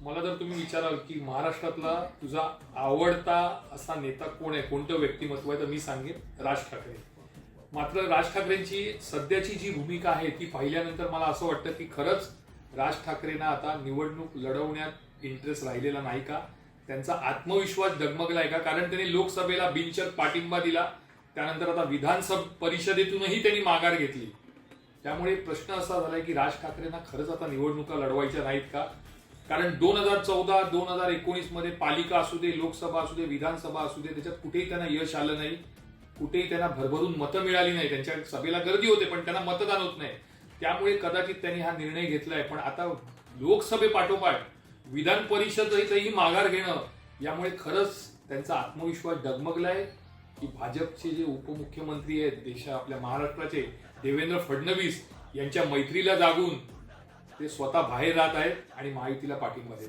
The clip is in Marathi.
मला जर तुम्ही विचाराल की महाराष्ट्रातला तुझा आवडता असा नेता कोण आहे, कोणतं व्यक्तिमत्व आहे, तर मी सांगेन राज ठाकरे. मात्र राज ठाकरेंची सध्याची जी भूमिका आहे ती पाहिल्यानंतर मला असं वाटतं की खरंच राज ठाकरेंना आता निवडणूक लढवण्यात इंटरेस्ट राहिलेला नाही का, त्यांचा आत्मविश्वास डगमगलाय का, कारण त्यांनी लोकसभेला बिनशर्त पाठिंबा दिला, त्यानंतर आता विधानसभा परिषदेतूनही त्यांनी माघार घेतली. त्यामुळे प्रश्न असा झालाय की राज ठाकरेंना खरंच आता निवडणुका लढवायच्या नाहीत का, कारण 2014 2019 मध्ये पालिका असू दे, लोकसभा असू दे, विधानसभा असू दे, त्याच्यात कुठेही त्यांना यश आलं नाही, कुठेही त्यांना भरभरून मतं मिळाली नाही. त्यांच्या सभेला गर्दी होते पण त्यांना मतदान होत नाही. त्यामुळे कदाचित त्यांनी हा निर्णय घेतलाय. पण आता लोकसभेपाठोपाठ विधान परिषदेतही माघार घेणं, यामुळे खरंच त्यांचा आत्मविश्वास डगमगलाय की भाजपचे जे उपमुख्यमंत्री आहेत आपल्या महाराष्ट्राचे, देवेंद्र फडणवीस यांच्या मैत्रीला जागून ते स्वतः बाहेर राहत आहेत आणि महायुतीला पाठिंबा देत आहेत.